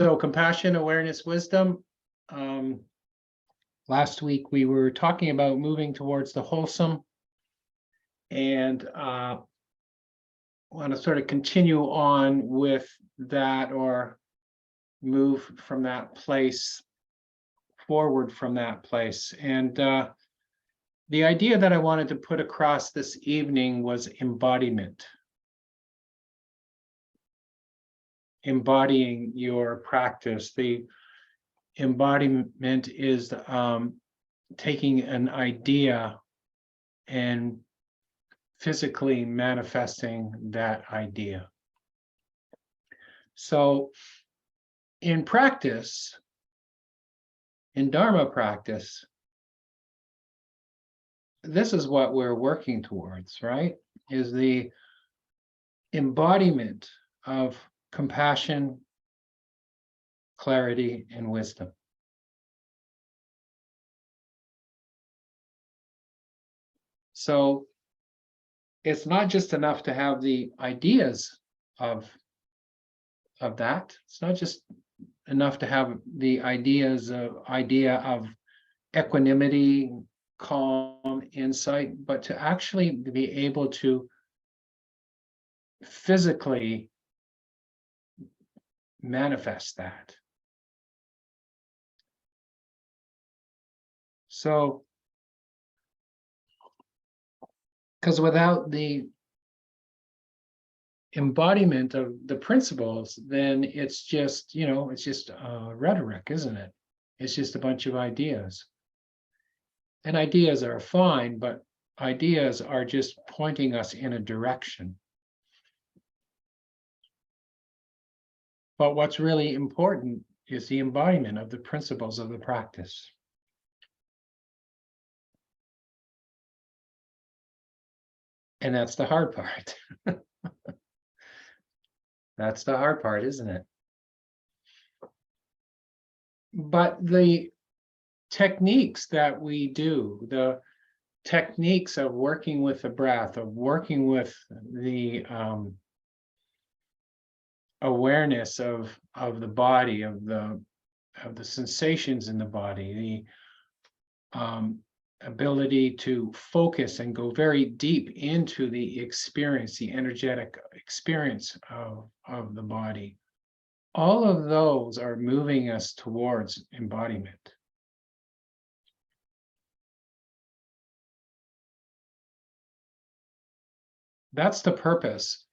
So compassion, awareness, wisdom. Last week we were talking about moving towards the wholesome, and want to sort of continue on with that, or move from that place forward from that place. And the idea that I wanted to put across this evening was embodiment. Embodying your practice. The embodiment is taking an idea and physically manifesting that idea. So in practice, in Dharma practice, this is what we're working towards, right? Is the embodiment of compassion, clarity, and wisdom. So it's not just enough to have the ideas of that. It's not just enough to have the idea of equanimity, calm, insight, but to actually be able to physically manifest that. So, because without the embodiment of the principles, then it's just, it's just rhetoric, isn't it? It's just a bunch of ideas. And ideas are fine, but ideas are just pointing us in a direction. But what's really important is the embodiment of the principles of the practice. And that's the hard part. That's the hard part, isn't it? But the techniques that we do, the techniques of working with the breath, of working with the awareness of the body, of the sensations in the body, the ability to focus and go very deep into the experience, the energetic experience of the body. All of those are moving us towards embodiment. That's the purpose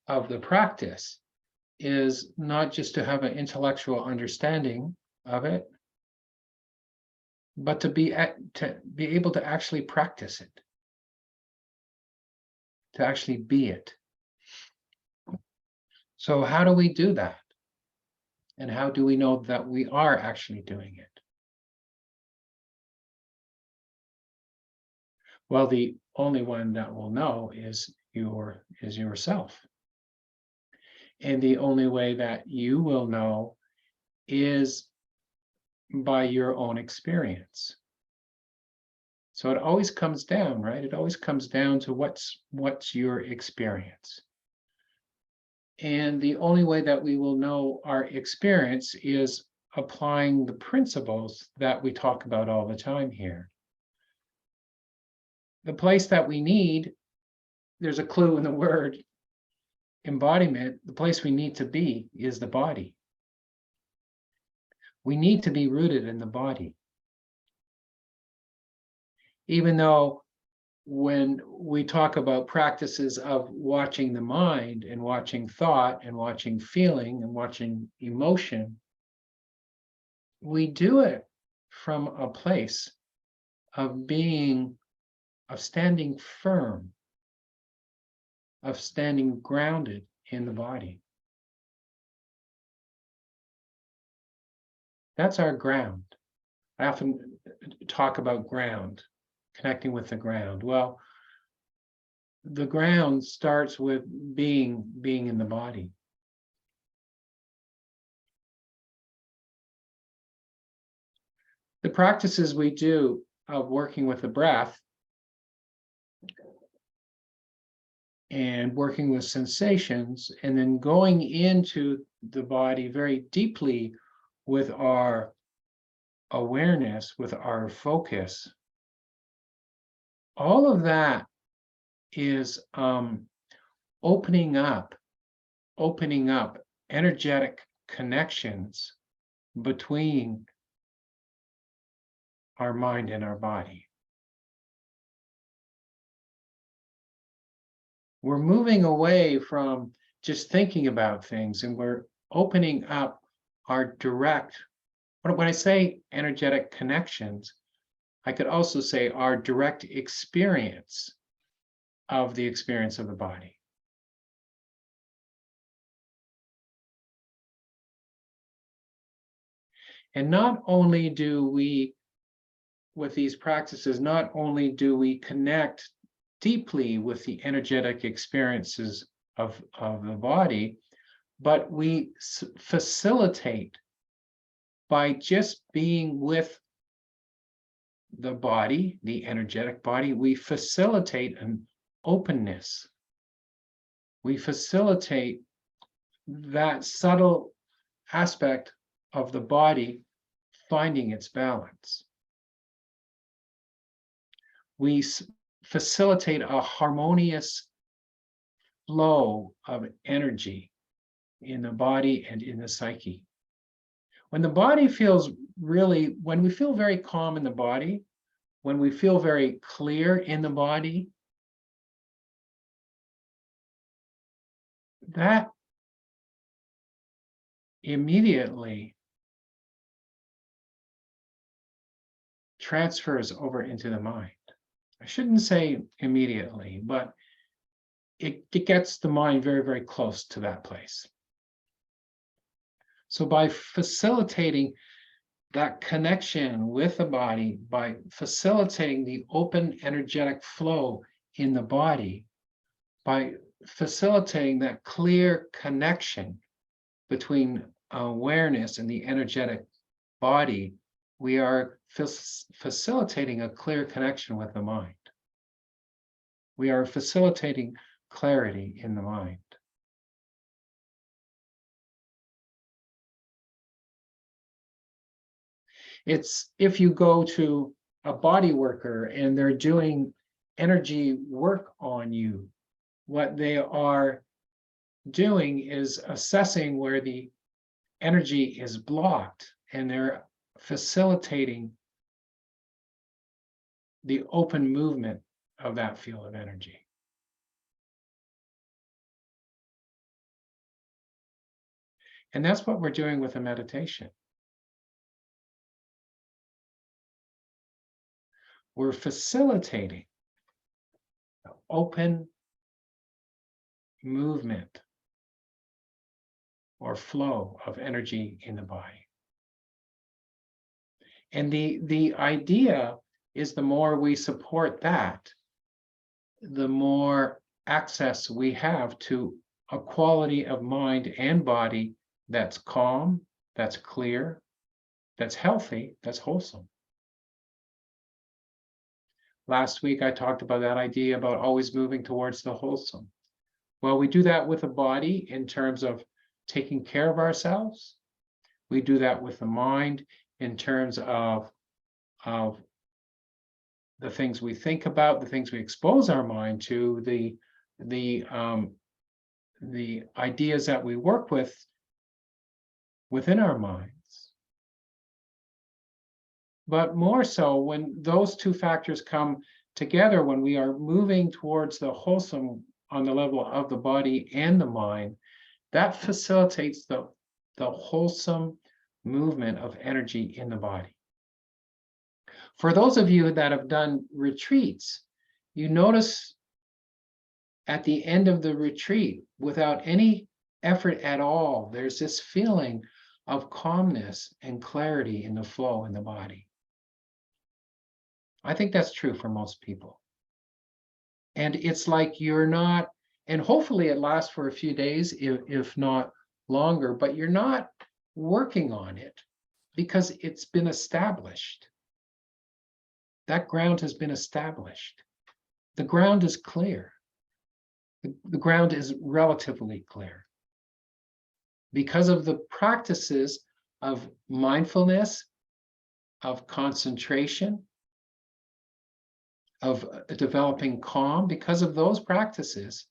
of the practice, is not just to have an intellectual understanding of it, but to be able to actually practice it, to actually be it. So how do we do that? And how do we know that we are actually doing it? Well, the only one that will know is yourself. And the only way that you will know is by your own experience. So it always comes down, right? It always comes down to what's your experience. And the only way that we will know our experience is applying the principles that we talk about all the time here. The place that we need, there's a clue in the word embodiment, the place we need to be is the body. We need to be rooted in the body. Even though when we talk about practices of watching the mind and watching thought and watching feeling and watching emotion, we do it from a place of standing firm, of standing grounded in the body. That's our ground. I often talk about ground, connecting with the ground. Well, the ground starts with being in the body. The practices we do of working with the breath and working with sensations, and then going into the body very deeply with our awareness, with our focus, all of that is opening up energetic connections between our mind and our body. We're moving away from just thinking about things, and we're opening up our direct, when I say energetic connections, I could also say our direct experience of the experience of the body. And not only do we, with these practices, not only do we connect deeply with the energetic experiences of the body, but we facilitate, by just being with the body, the energetic body, we facilitate an openness. We facilitate that subtle aspect of the body finding its balance. We facilitate a harmonious flow of energy in the body and in the psyche. When the body feels really, when we feel very calm in the body, when we feel very clear in the body, that immediately transfers over into the mind. I shouldn't say immediately, but it gets the mind very, very close to that place. So by facilitating that connection with the body, by facilitating the open energetic flow in the body, by facilitating that clear connection between awareness and the energetic body, we are facilitating a clear connection with the mind. We are facilitating clarity in the mind. It's if you go to a body worker and they're doing energy work on you, what they are doing is assessing where the energy is blocked, and they're facilitating the open movement of that field of energy. And that's what we're doing with a meditation. We're facilitating the open movement or flow of energy in the body. And the idea is, the more we support that, the more access we have to a quality of mind and body that's calm, that's clear, that's healthy, that's wholesome. Last week, I talked about that idea about always moving towards the wholesome. Well, we do that with the body in terms of taking care of ourselves. We do that with the mind in terms of the things we think about, the things we expose our mind to, the ideas that we work with within our minds. But more so, when those two factors come together, when we are moving towards the wholesome on the level of the body and the mind, that facilitates the wholesome movement of energy in the body. For those of you that have done retreats, you notice at the end of the retreat, without any effort at all, there's this feeling of calmness and clarity in the flow in the body. I think that's true for most people. And it's like you're not, and hopefully it lasts for a few days, if not longer, but you're not working on it because it's been established. That ground has been established. The ground is clear. The ground is relatively clear. because of the practices of mindfulness, of concentration, of developing calm, because of those practices,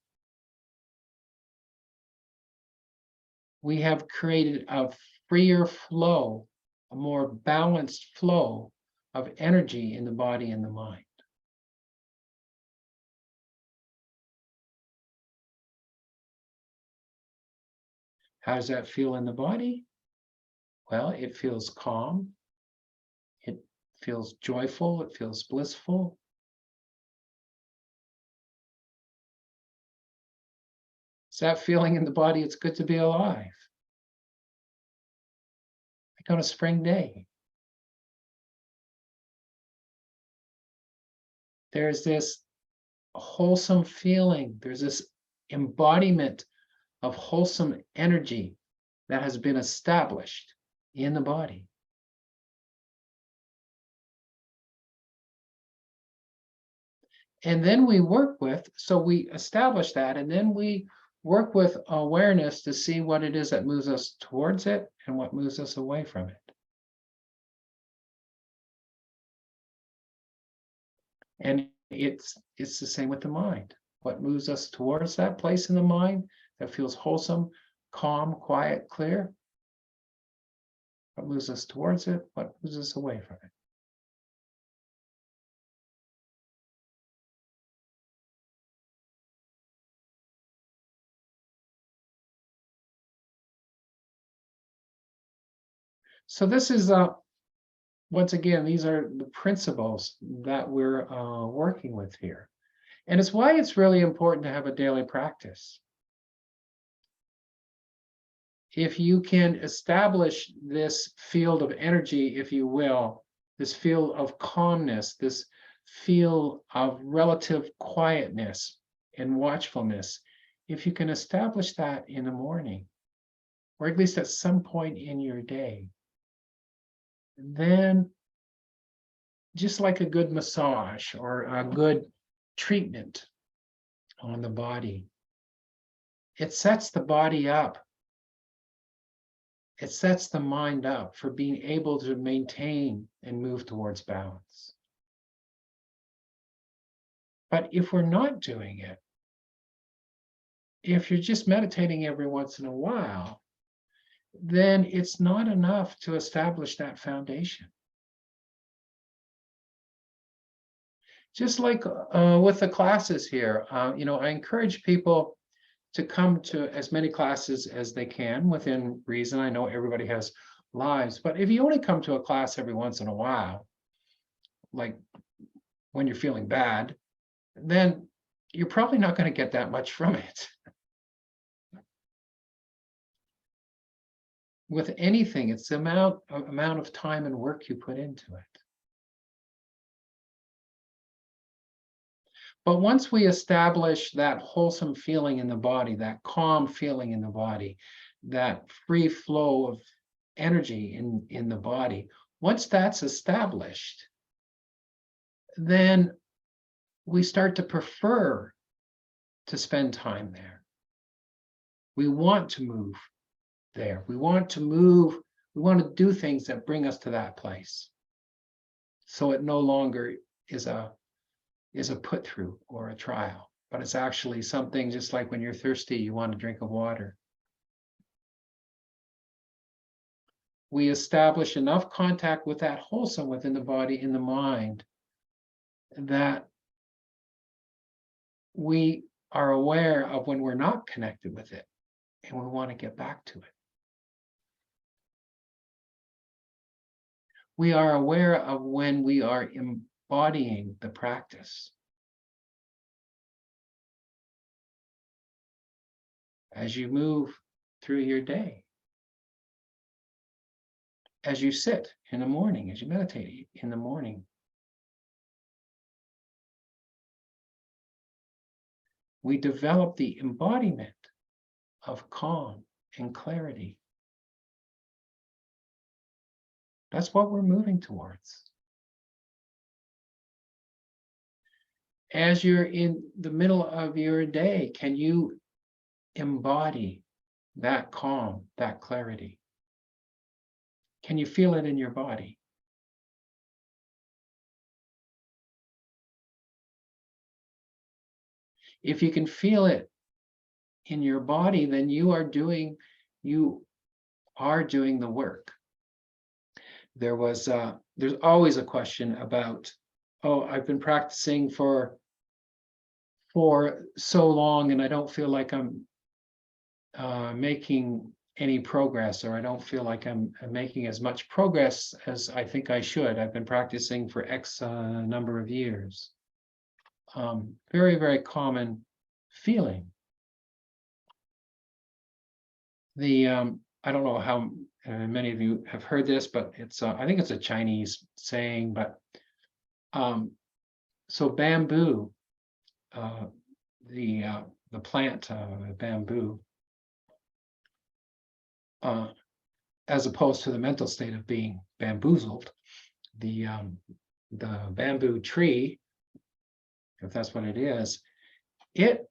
we have created a freer flow, a more balanced flow of energy in the body and the mind. How does that feel in the body? Well, it feels calm. It feels joyful. It feels blissful. It's that feeling in the body, it's good to be alive. Like on a spring day. There's this wholesome feeling. There's this embodiment of wholesome energy that has been established in the body. And then we work with, so we establish that, and then we work with awareness to see what it is that moves us towards it and what moves us away from it. And it's the same with the mind. What moves us towards that place in the mind that feels wholesome, calm, quiet, clear? What moves us towards it? What moves us away from it? So this is, once again, these are the principles that we're working with here. And it's why it's really important to have a daily practice. If you can establish this field of energy, if you will, this field of calmness, this field of relative quietness and watchfulness, if you can establish that in the morning, or at least at some point in your day, then just like a good massage or a good treatment on the body, it sets the body up. It sets the mind up for being able to maintain and move towards balance. But if we're not doing it, if you're just meditating every once in a while, then it's not enough to establish that foundation. Just like with the classes here, I encourage people to come to as many classes as they can within reason. I know everybody has lives, but if you only come to a class every once in a while, like when you're feeling bad, then you're probably not going to get that much from it. With anything, it's the amount of time and work you put into it. But once we establish that wholesome feeling in the body, that calm feeling in the body, that free flow of energy in the body, once that's established, then we start to prefer to spend time there. We want to move there. We want to move, we want to do things that bring us to that place. So it no longer is a put through or a trial, but it's actually something just like when you're thirsty, you want a drink of water. We establish enough contact with that wholesome within the body, in the mind, that we are aware of when we're not connected with it and we want to get back to it. We are aware of when we are embodying the practice. As you move through your day, as you sit in the morning, as you meditate in the morning, we develop the embodiment of calm and clarity. That's what we're moving towards. As you're in the middle of your day, can you embody that calm, that clarity? Can you feel it in your body? If you can feel it in your body, then you are doing the work. There's always a question about, oh, I've been practicing for so long and I don't feel like I'm making any progress, or I don't feel like I'm making as much progress as I think I should. I've been practicing for X number of years. Very, very common feeling. I don't know how many of you have heard this, but it's I think it's a Chinese saying, but so bamboo, the plant bamboo, as opposed to the mental state of being bamboozled, the bamboo tree, if that's what it is, it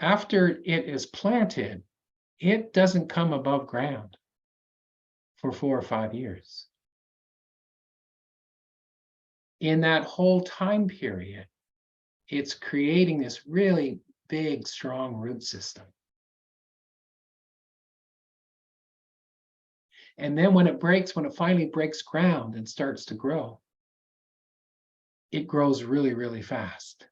after it is planted, it doesn't come above ground for 4 or 5 years. In that whole time period, it's creating this really big, strong root system. And then when it finally breaks ground and starts to grow, it grows really, really fast.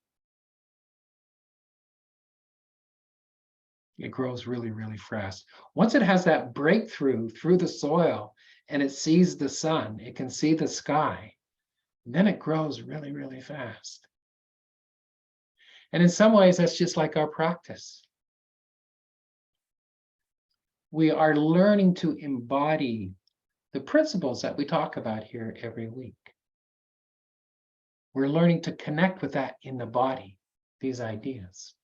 It grows really, really fast. Once it has that breakthrough through the soil and it sees the sun, it can see the sky, then it grows really, really fast. And in some ways, that's just like our practice. We are learning to embody the principles that we talk about here every week. We're learning to connect with that in the body, these ideas.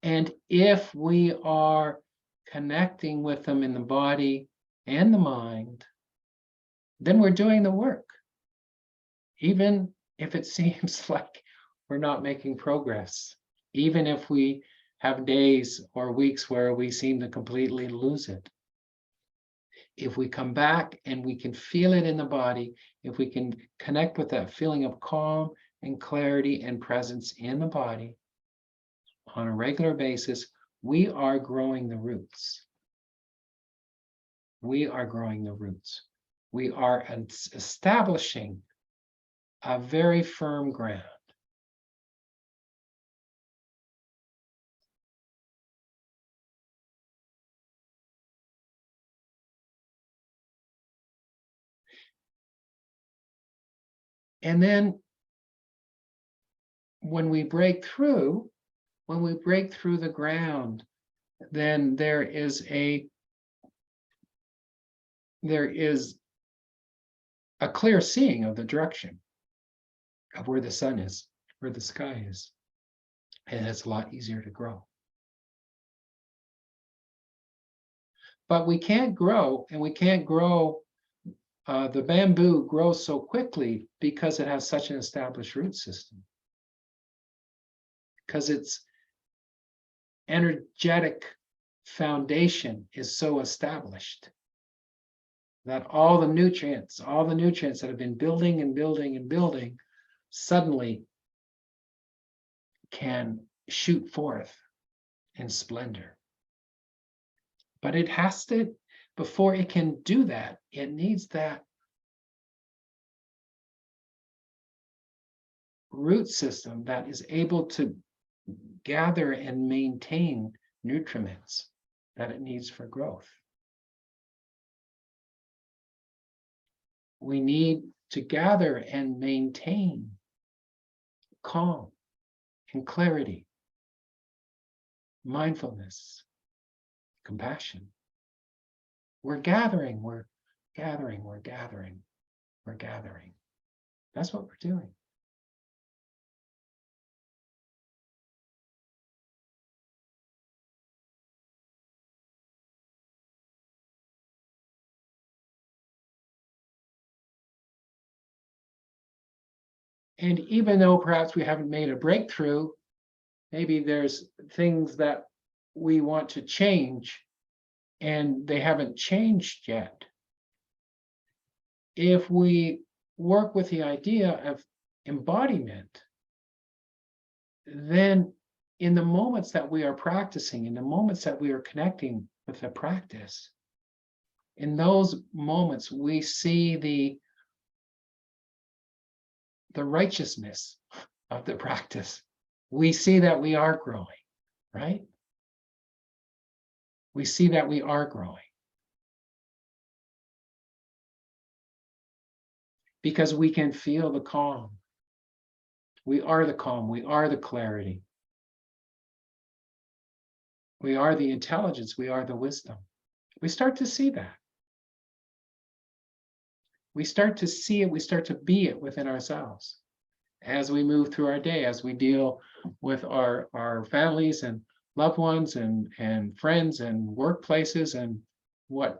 And if we are connecting with them in the body and the mind, then we're doing the work. Even if it seems like we're not making progress, even if we have days or weeks where we seem to completely lose it. If we come back and we can feel it in the body, if we can connect with that feeling of calm and clarity and presence in the body on a regular basis, we are growing the roots. We are growing the roots. We are establishing a very firm ground. And then when we break through the ground, then there is a clear seeing of the direction of where the sun is, where the sky is, and it's a lot easier to grow. But we can't grow, and we can't grow, the bamboo grows so quickly because it has such an established root system, because its energetic foundation is so established that all the nutrients that have been building and building and building suddenly can shoot forth in splendor. But it has to, before it can do that, it needs that root system that is able to gather and maintain nutriments that it needs for growth. We need to gather and maintain calm and clarity, mindfulness, compassion. We're gathering, we're gathering, we're gathering, we're gathering. That's what we're doing. And even though perhaps we haven't made a breakthrough, maybe there's things that we want to change and they haven't changed yet, if we work with the idea of embodiment, then in the moments that we are practicing, in the moments that we are connecting with the practice, in those moments we see the righteousness of the practice. We see that we are growing, right? We see that we are growing. Because we can feel the calm. We are the calm, we are the clarity. We are the intelligence, we are the wisdom. We start to see that. We start to see it, we start to be it within ourselves. As we move through our day, as we deal with our families and loved ones and friends and workplaces and what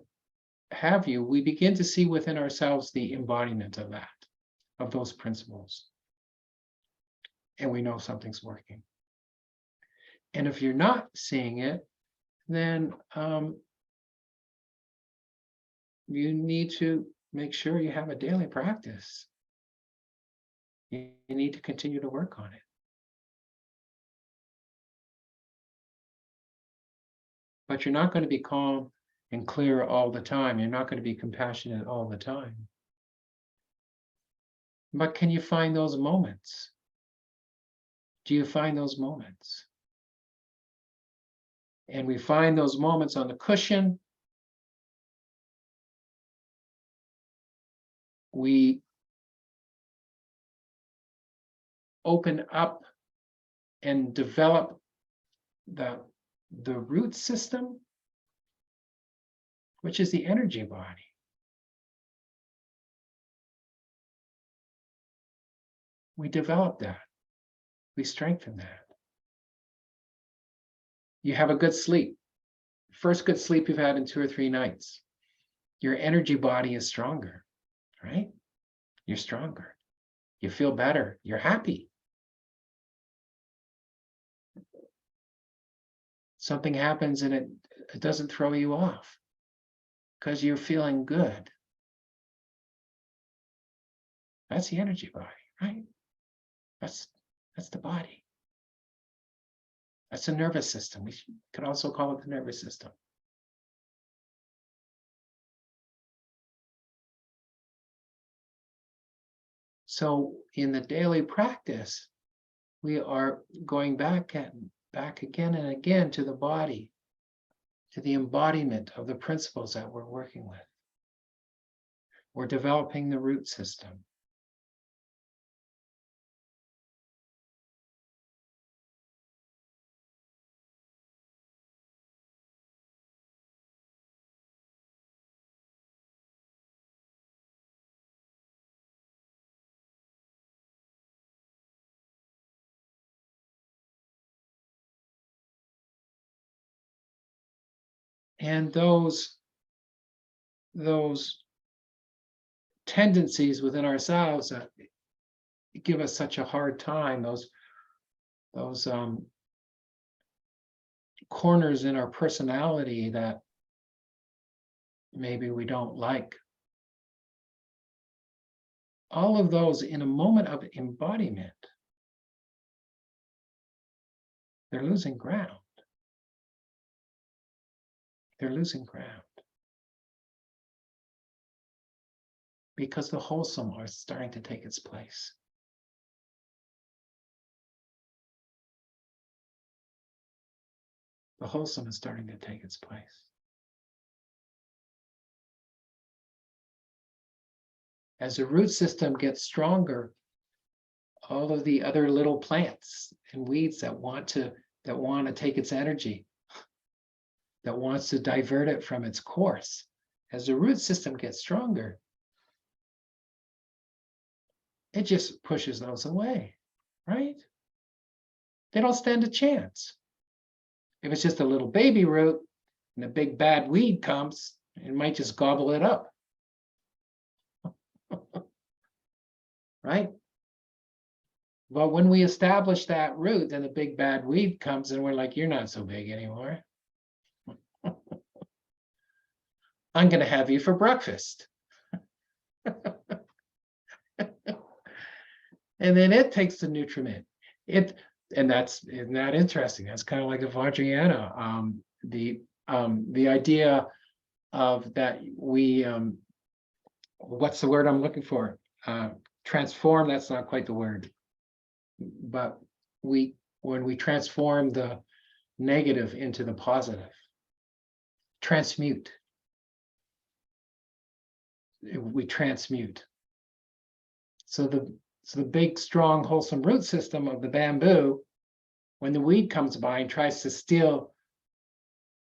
have you, we begin to see within ourselves the embodiment of that, of those principles. And we know something's working. And if you're not seeing it, then you need to make sure you have a daily practice. You need to continue to work on it. But you're not going to be calm and clear all the time. You're not going to be compassionate all the time. But can you find those moments? Do you find those moments? And we find those moments on the cushion. We open up and develop the root system, which is the energy body. We develop that. We strengthen that. You have a good sleep. First good sleep you've had in 2 or 3 nights. Your energy body is stronger, right? You're stronger. You feel better. You're happy. Something happens and it doesn't throw you off because you're feeling good. That's the energy body, right? That's the body. That's the nervous system. We could also call it the nervous system. So in the daily practice, we are going back again and again to the body, to the embodiment of the principles that we're working with. We're developing the root system. And those tendencies within ourselves that give us such a hard time, those corners in our personality that maybe we don't like, all of those in a moment of embodiment, they're losing ground. They're losing ground. Because the wholesome are starting to take its place. The wholesome is starting to take its place. As the root system gets stronger, all of the other little plants and weeds that want to take its energy, that wants to divert it from its course, as the root system gets stronger, it just pushes those away, right? They don't stand a chance. If it's just a little baby root and a big bad weed comes, it might just gobble it up. Right? But when we establish that root, then the big bad weed comes and we're like, you're not so big anymore. I'm going to have you for breakfast. And then it takes the nutriment. And isn't that interesting? That's kind of like a Vajrayana. The idea of that we what's the word I'm looking for? Transform, that's not quite the word. But when we transform the negative into the positive, transmute. We transmute. So the big, strong, wholesome root system of the bamboo, when the weed comes by and tries to steal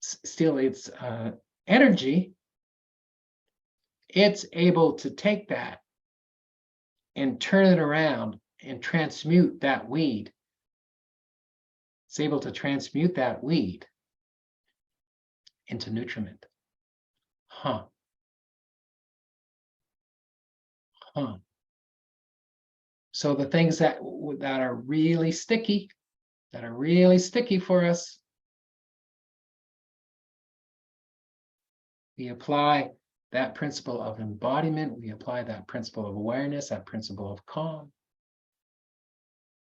its energy, it's able to take that and turn it around and transmute that weed. It's able to transmute that weed into nutriment. Huh. So the things that are really sticky, for us, we apply that principle of embodiment, we apply that principle of awareness, that principle of calm.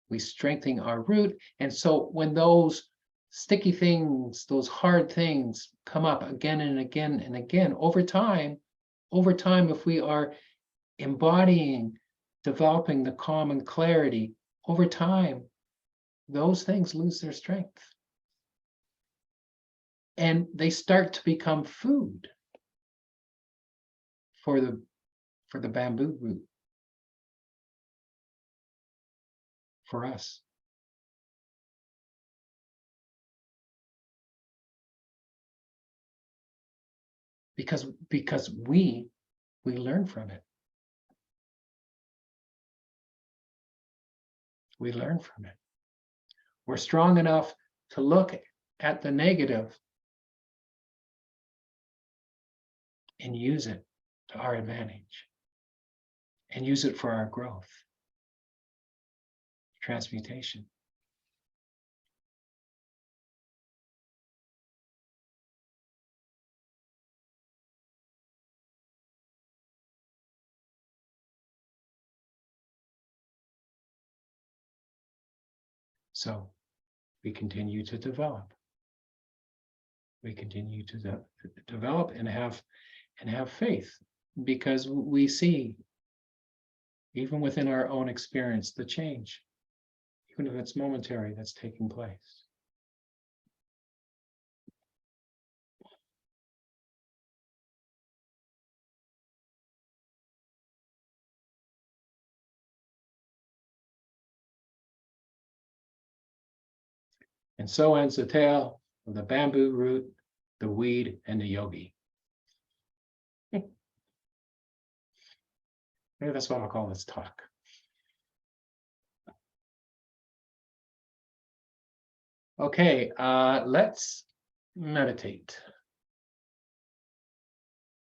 We strengthen our root. And so when those sticky things, those hard things come up again and again and again, over time, if we are embodying, developing the calm and clarity, over time, those things lose their strength. And they start to become food for the bamboo root, for us. Because we learn from it. We learn from it. We're strong enough to look at the negative and use it to our advantage, and use it for our growth, transmutation. So we continue to develop. We continue to develop and have faith, because we see, even within our own experience, the change, even if it's momentary, that's taking place. And so ends the tale of the bamboo root, the weed, and the yogi. Maybe that's what I'll call this talk. Okay, let's meditate.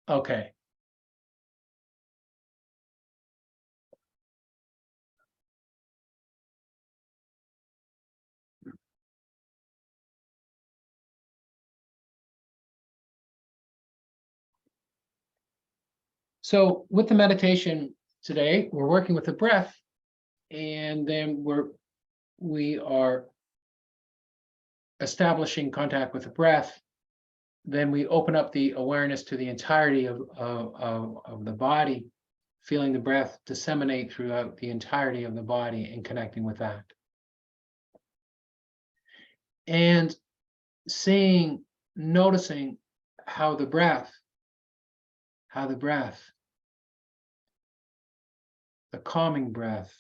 Okay. So with the meditation today, we're working with the breath, and then we are establishing contact with the breath. Then we open up the awareness to the entirety of the body, feeling the breath disseminate throughout the entirety of the body and connecting with that. And noticing how the breath, the calming breath,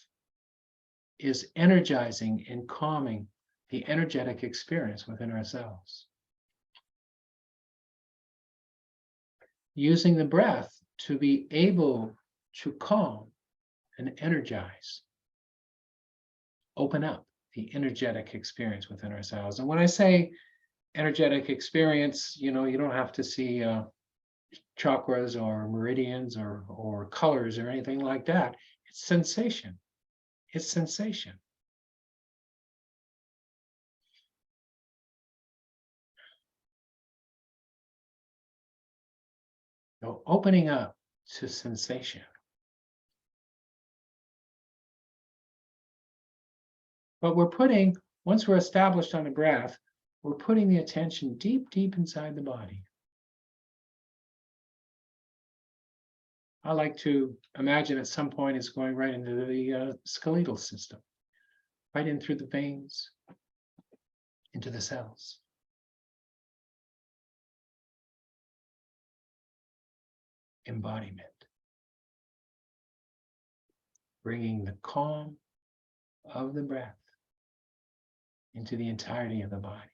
is energizing and calming the energetic experience within ourselves. Using the breath to be able to calm and energize, open up the energetic experience within ourselves. And when I say energetic experience, you don't have to see chakras or meridians or colors or anything like that. It's sensation. It's sensation. So opening up to sensation. But once we're established on the breath, we're putting the attention deep, deep inside the body. I like to imagine at some point it's going right into the skeletal system, right in through the veins, into the cells. Embodiment. Bringing the calm of the breath into the entirety of the body.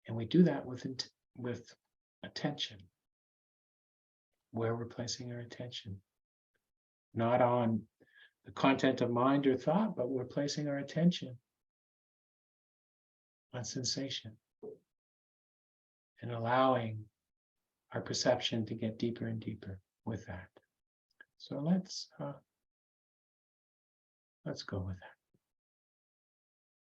And we do that with attention, where we're placing our attention. Not on the content of mind or thought, but we're placing our attention on sensation and allowing our perception to get deeper and deeper with that. So let's go with that.